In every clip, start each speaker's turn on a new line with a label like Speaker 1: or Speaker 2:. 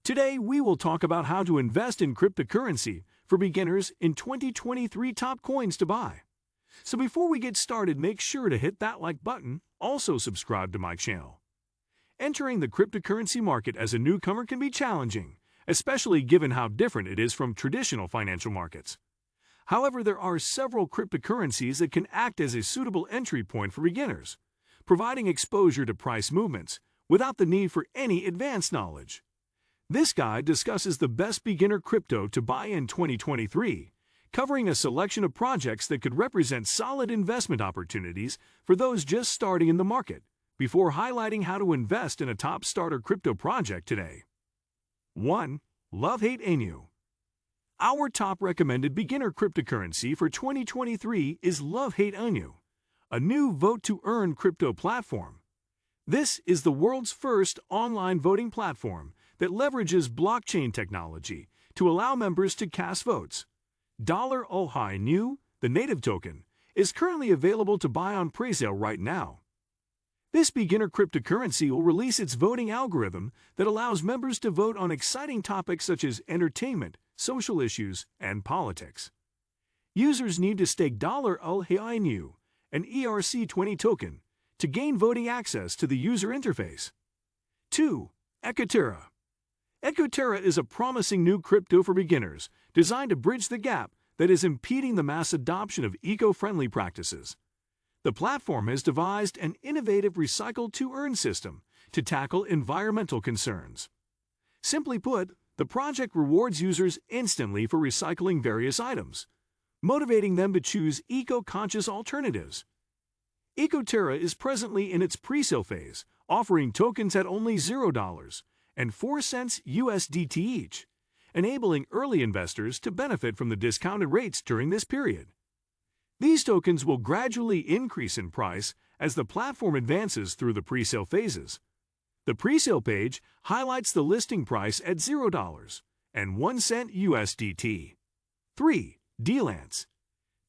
Speaker 1: Today, we will talk about how to invest in cryptocurrency for beginners in 2023 top coins to buy. So before we get started, make sure to hit that like button, also subscribe to my channel. Entering the cryptocurrency market as a newcomer can be challenging, especially given how different it is from traditional financial markets. However, there are several cryptocurrencies that can act as a suitable entry point for beginners, providing exposure to price movements without the need for any advanced knowledge. This guide discusses the best beginner crypto to buy in 2023, covering a selection of projects that could represent solid investment opportunities for those just starting in the market, before highlighting how to invest in a top starter crypto project today. 1. Love-Hate Anu. Our top recommended beginner cryptocurrency for 2023 is Love-Hate Anu, a new vote-to-earn crypto platform. This is the world's first online voting platform that leverages blockchain technology to allow members to cast votes. $OHI-NU, the native token, is currently available to buy on presale right now. This beginner cryptocurrency will release its voting algorithm that allows members to vote on exciting topics such as entertainment, social issues, and politics. Users need to stake $OHI-NU, an ERC20 token, to gain voting access to the user interface. 2. Ecoterra. Ecoterra is a promising new crypto for beginners designed to bridge the gap that is impeding the mass adoption of eco-friendly practices. The platform has devised an innovative recycle-to-earn system to tackle environmental concerns. Simply put, the project rewards users instantly for recycling various items, motivating them to choose eco-conscious alternatives. Ecoterra is presently in its presale phase, offering tokens at only $0.04 USDT each, enabling early investors to benefit from the discounted rates during this period. These tokens will gradually increase in price as the platform advances through the presale phases. The presale page highlights the listing price at $0.01 USDT. 3. Delance.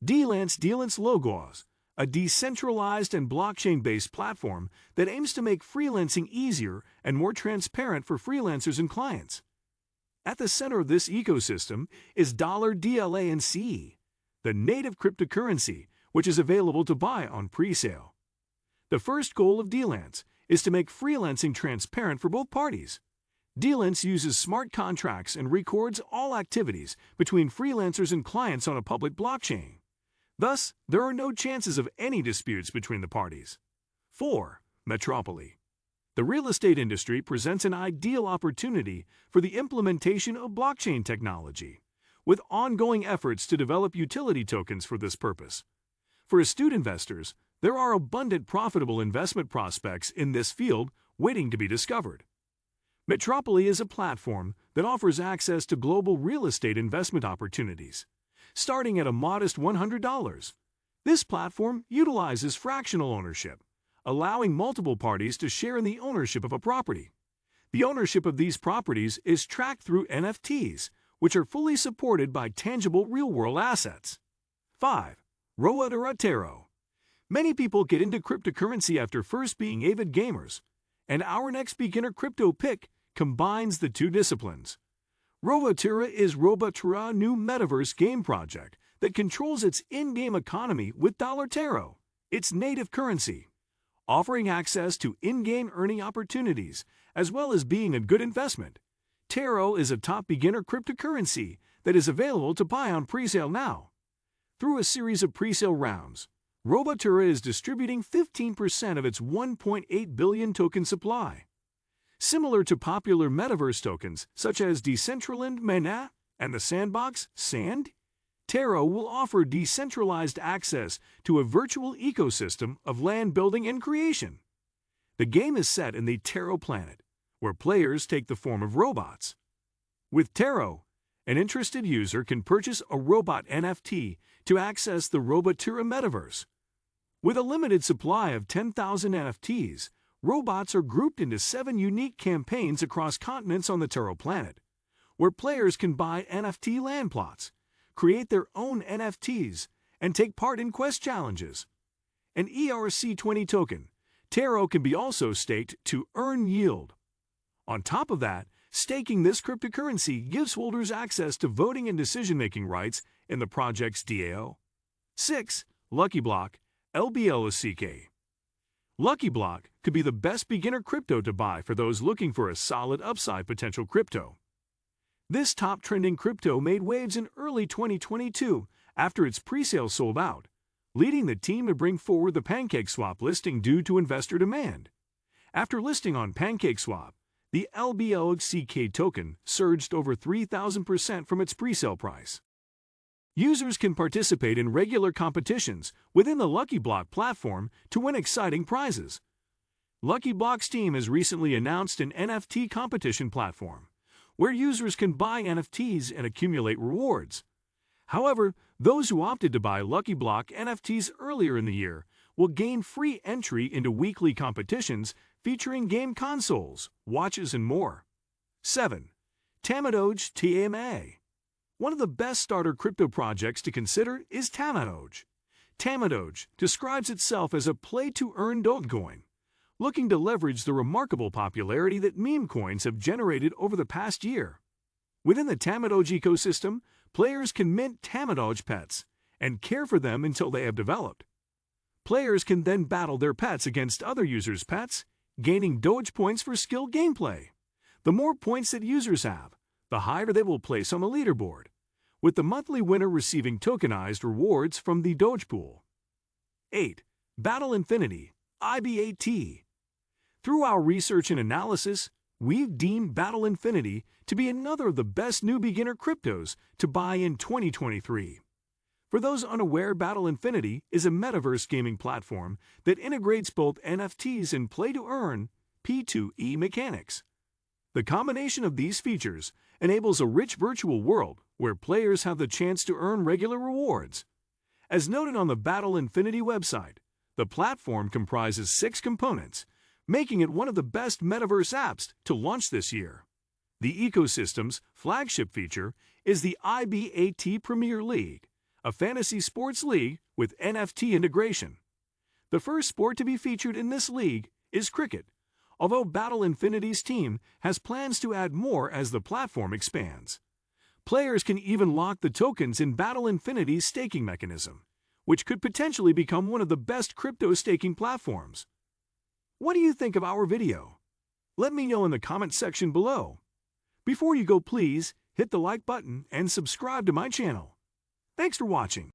Speaker 1: Delance Logos, a decentralized and blockchain-based platform that aims to make freelancing easier and more transparent for freelancers and clients. At the center of this ecosystem is $DLANCE, the native cryptocurrency, which is available to buy on presale. The first goal of Delance is to make freelancing transparent for both parties. Delance uses smart contracts and records all activities between freelancers and clients on a public blockchain. Thus, there are no chances of any disputes between the parties. 4. Metropoly. The real estate industry presents an ideal opportunity for the implementation of blockchain technology, with ongoing efforts to develop utility tokens for this purpose. For astute investors, there are abundant profitable investment prospects in this field waiting to be discovered. Metropoly is a platform that offers access to global real estate investment opportunities, starting at a modest $100. This platform utilizes fractional ownership, allowing multiple parties to share in the ownership of a property. The ownership of these properties is tracked through NFTs, which are fully supported by tangible real-world assets. 5. Roboterra. Many people get into cryptocurrency after first being avid gamers, and our next beginner crypto pick combines the two disciplines. Roboterra is Roboterra new metaverse game project that controls its in-game economy with $Taro, its native currency, offering access to in-game earning opportunities as well as being a good investment. Taro is a top beginner cryptocurrency that is available to buy on presale now. Through a series of presale rounds, Roboterra is distributing 15% of its 1.8 billion token supply. Similar to popular metaverse tokens such as Decentraland Mana and the Sandbox Sand, Taro will offer decentralized access to a virtual ecosystem of land building and creation. The game is set in the Taro planet, where players take the form of robots. With Taro, an interested user can purchase a robot NFT to access the Roboterra metaverse. With a limited supply of 10,000 NFTs, robots are grouped into 7 unique campaigns across continents on the Taro planet, where players can buy NFT land plots, create their own NFTs, and take part in quest challenges. An ERC20 token, Taro can be also staked to earn yield. On top of that, Staking this cryptocurrency gives holders access to voting and decision-making rights in the project's DAO. 6. Lucky Block, LBLOCK. Lucky Block could be the best beginner crypto to buy for those looking for a solid upside potential crypto. This top-trending crypto made waves in early 2022 after its pre-sale sold out, leading the team to bring forward the PancakeSwap listing due to investor demand. After listing on PancakeSwap, the LBLOCK token surged over 3,000% from its pre-sale price. Users can participate in regular competitions within the Lucky Block platform to win exciting prizes. Lucky Block's team has recently announced an NFT competition platform, where users can buy NFTs and accumulate rewards. However, those who opted to buy Lucky Block NFTs earlier in the year will gain free entry into weekly competitions featuring game consoles, watches, and more. 7. Tamadoge TMA. One of the best starter crypto projects to consider is Tamadoge. Tamadoge describes itself as a play-to-earn Dogecoin, looking to leverage the remarkable popularity that meme coins have generated over the past year. Within the Tamadoge ecosystem, players can mint Tamadoge pets and care for them until they have developed. Players can then battle their pets against other users' pets, gaining Doge points for skill gameplay. The more points that users have, the higher they will place on the leaderboard, with the monthly winner receiving tokenized rewards from the Doge pool. 8. Battle Infinity, IBAT. Through our research and analysis, we've deemed Battle Infinity to be another of the best new beginner cryptos to buy in 2023. For those unaware, Battle Infinity is a metaverse gaming platform that integrates both NFTs and play-to-earn P2E mechanics. The combination of these features enables a rich virtual world where players have the chance to earn regular rewards. As noted on the Battle Infinity website, the platform comprises 6 components, making it one of the best metaverse apps to launch this year. The ecosystem's flagship feature is the IBAT Premier League, a fantasy sports league with NFT integration. The first sport to be featured in this league is cricket, although Battle Infinity's team has plans to add more as the platform expands. Players can even lock the tokens in Battle Infinity's staking mechanism, which could potentially become one of the best crypto staking platforms. What do you think of our video? Let me know in the comment section below. Before you go, please hit the like button and subscribe to my channel. Thanks for watching.